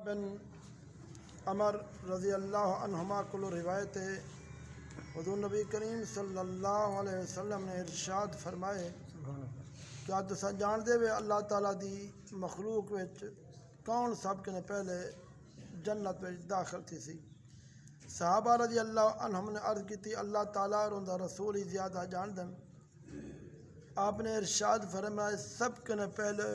بن عمر رضی اللہ عنہما کو روایت ہے، حضور نبی کریم صلی اللہ علیہ وسلم نے ارشاد فرمائے کیا تسا جان دے وے اللہ تعالیٰ دی مخلوق وچ کون سب کے پہلے جنت وچ داخل تھی سی؟ صحابہ رضی اللہ عنہم نے عرض کی تھی اللہ تعالیٰ اور اندہ رسول ہی زیادہ جان دن۔ آپ نے ارشاد فرمائے سب کے پہلے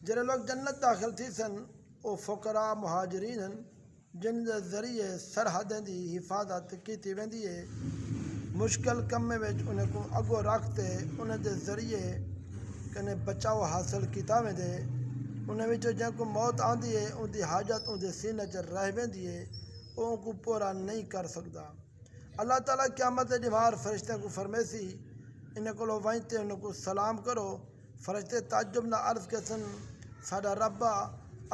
جڑے لوگ جنت داخل تھی سن وہ فقراء مہاجرین ہیں جن کے ذریعے سرحدیں دی حفاظت کی ویندی ہے، مشکل کمے وچ انہیں کو اگو رکھتے انہیں دے ذریعے کنے بچاؤ حاصل کیتا ویندے، انہیں وچ جن کو موت آندی ہے ان دی حاجت ان دے سینے چ رہ ویندی ہے وہ ان کو پورا نہیں کر سکتا۔ اللہ تعالیٰ قیامت دے دیوار فرشتے کو فرمیسی انہیں کو وائنتے انہیں کو سلام کرو، فرشتے تعجب نہ عرض کے سن ساڈا ربا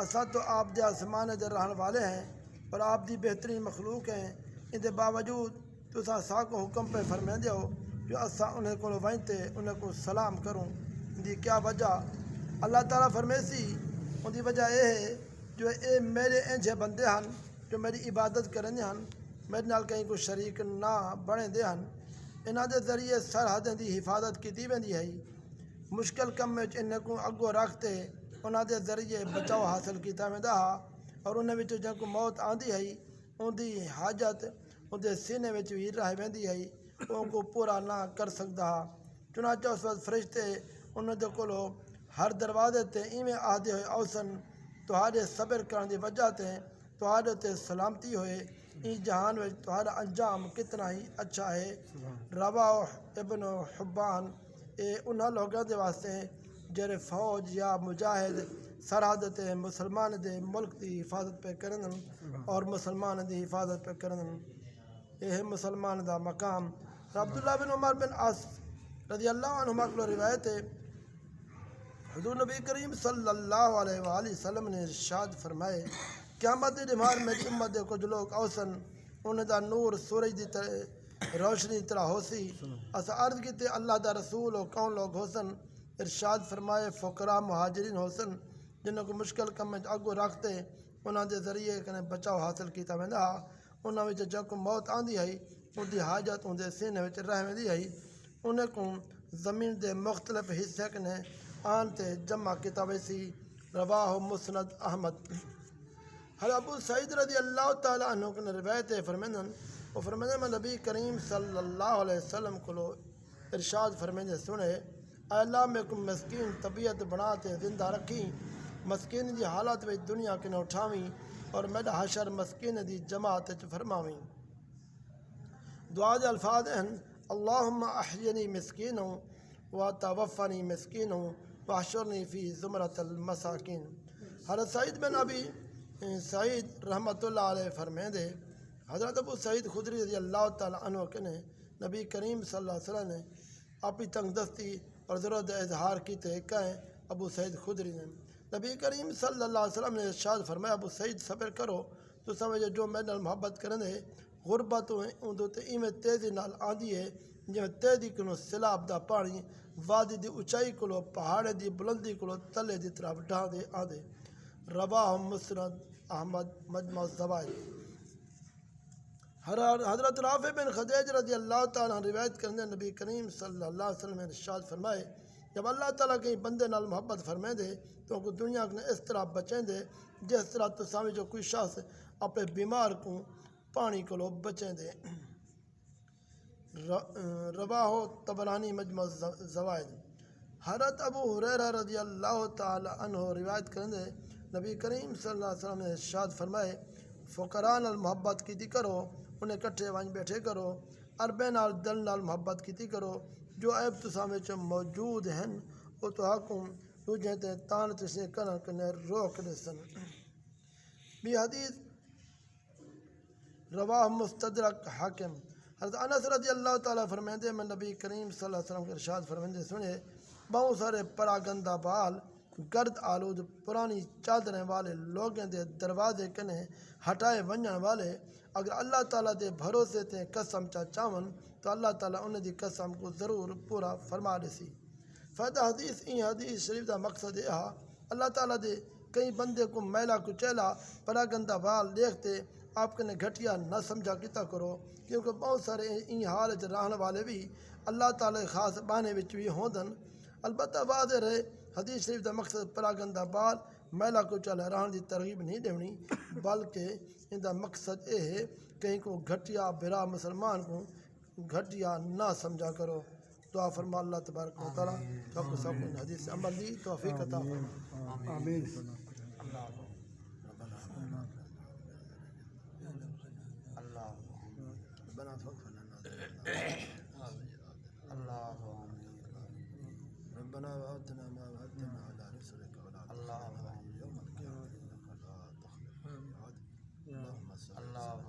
اساں تو آپ دے آسمان دے رہن والے ہیں اور آپ دی بہترین مخلوق ہیں، ان دے باوجود تساں سا کو حکم پہ فرمے دیو جو اساں انہیں کو وائنتے انہیں کو سلام کروں، ان دی کیا وجہ؟ اللہ تعالیٰ فرمیسی ان دی وجہ یہ ہے جو اے میرے انجھے بندے ہن جو میری عبادت کرنے ہن، میرے نال کہیں کو شریک نہ بنے دے ہن، انہاں دے ذریعے سرحدیں دی حفاظت کی ویندی ہے، مشکل کم وچ انہیں کو اگو رکھتے انہاں دے ذریعے بچاؤ حاصل کیتا ویندا اور انہیں وچ جن کو موت آندی ہے ان دی حاجت ان دے سینے وچ بھی رہ ویندی ہے، ان کو پورا نہ کر سکدا۔ چنانچہ اس وقت فرشتے انہاں دے کولو ہر دروازے تے ایویں آہدے ہوئے اوسن تہاڈے صبر کرن دی وجہ تے تہاڈے تے سلامتی ہوئے، این جہان وچ تہاڈا انجام کتنا ہی اچھا ہے۔ رواہ ابن حبان اے انہاں لوگاں دے واسطے جڑے فوج یا مجاہد سرحد تے مسلمان دے ملک دی حفاظت پہ کرن اور مسلمان دی حفاظت پہ کرن، یہ مسلمان دا مقام۔ عبداللہ بن عمر بن عاص رضی اللہ عنہما کو روایت ہے حضور نبی کریم صلی اللہ علیہ وآلہ وسلم نے ارشاد فرمائے قیامت دی دیوار میری امت دے کچھ لوگ اوسن انہیں دا نور سورج دی روشنی طرح ہو سی، اسا عرض کیتے اللہ دا رسول ہو کون لوگ ہوسن؟ ارشاد فرمائے فقراء مہاجرین ہوسن جنہوں کو مشکل کم میں اگو رکھتے انہاں دے ذریعے کنے بچاؤ حاصل کیتا ویندا، انہاں وچ جن کو موت آندی ہے ان دی حاجت ان دے سینے وچ رہ ویندی ہے، انہیں کو زمین دے مختلف حصے کنے آن تے جمع کیتا ویسی۔ رواہ مسند احمد۔ حضرت ابو سعید رضی اللہ تعالیٰ عنہ نے روایت فرمیندن وہ فرمیندن میں نبی کریم صلی اللہ علیہ وسلم کو ارشاد فرمیندے سنے اے اللہ میں کو مسکین طبیعت بنا تے زندہ رکھی، مسکین دی حالت وچ دنیا کے اٹھاویں اور میرا حشر مسکین دی جماعت وچ فرماویں۔ دعا دے الفاظ ہیں اللہم احینی مسکین و توفنی مسکین واحشرنی فی زمرۃ المساکین۔ حضرت سعید بن ابی سعید رحمۃ اللہ علیہ فرمیندے حضرت ابو سعید خدری رضی اللہ تعالیٰ عنہ کے نے نبی کریم صلی اللہ علیہ وسلم نے اپنی تنگ دستی اور ضرورت اظہار کیتے کہیں ابو سعید خدری نے نبی کریم صلی اللہ علیہ وسلم نے ارشاد فرمایا ابو سعید صبر کرو تو سمجھے جو میرے نال محبت کرنے غربت اندو تے ایویں تیزی نال آندی ہے جویں تیزی کنو سیلاب دا پانی وادی دی اونچائی کولو پہاڑے دی بلندی کولو تلے دی طرف ڈھا دے آندے۔ رواہ مسند احمد مجمع الزوائد۔ حضرت رافع بن خدیج رضی اللہ تعالیٰ روایت کرنے نبی کریم صلی اللہ علیہ وسلم نے ارشاد فرمائے جب اللہ تعالیٰ کہیں بندے نال محبت فرمائے دے تو ان کو دنیا نے اس طرح بچیں دے جس طرح تو سامنے جو کوئی شخص اپنے بیمار کو پانی کو لو بچیں دے۔ رواہ طبرانی مجمع الزوائد۔ حضرت ابو ہریرہ رضی اللہ تعالیٰ عنہ روایت کرنے نبی کریم صلی اللہ علیہ وسلم نے ارشاد فرمائے فقراء نال محبت کیتی کرو انہیں کٹھے وانج بیٹھے کرو، عربے نال دل نال محبت کیتی کرو، جو عیب تساں وچ موجود ہیں وہ تہاکوں دوجے تے تان تسیں کرن کنے روک دسن۔ بھی حدیث رواہ مستدرک حاکم۔ حضرت انس رضی اللہ تعالیٰ فرمیندے میں نبی کریم صلی اللہ علیہ وسلم کے ارشاد فرمیندے سنے بہت سارے پراگندہ بال گرد آلود پرانی چادریں والے لوگوں دے دروازے کنے ہٹائے ونجن والے اگر اللہ تعالیٰ دے بھروسے تے قسم چاہون تو اللہ تعالیٰ انہیں دی قسم کو ضرور پورا فرما دیسی۔ فائدہ حدیث این حدیث شریف دا مقصد یہ اللہ تعالیٰ دے کئی بندے کو میلا کچیلا پراگندہ بال دیکھتے آپ کنے گھٹیا نہ سمجھا کیتا کرو، کیونکہ بہت سارے این حال وچ رہن والے بھی اللہ تعالی خاص بانے وچ بھی ہوندن۔ البتہ واضح رہے حدیث شریف دا مقصد پراگندہ بال میلا کچیلا رہن دی ترغیب نہیں دیونی، بلکہ ان دا مقصد یہ ہے کہیں کو گھٹیا برا مسلمان کو گھٹیا نہ سمجھا کرو۔ دعا فرما اللہ تبارک و تعالیٰ سب کو ان حدیث سے عمل دی توفیق عطا فرما۔ آمین۔ ربنا فاغفر لنا ربنا وآتنا ما وعدتنا على رسلك ولا تخزنا يوم القيامة إنك لا تخلف الميعاد اللهم صل وسلم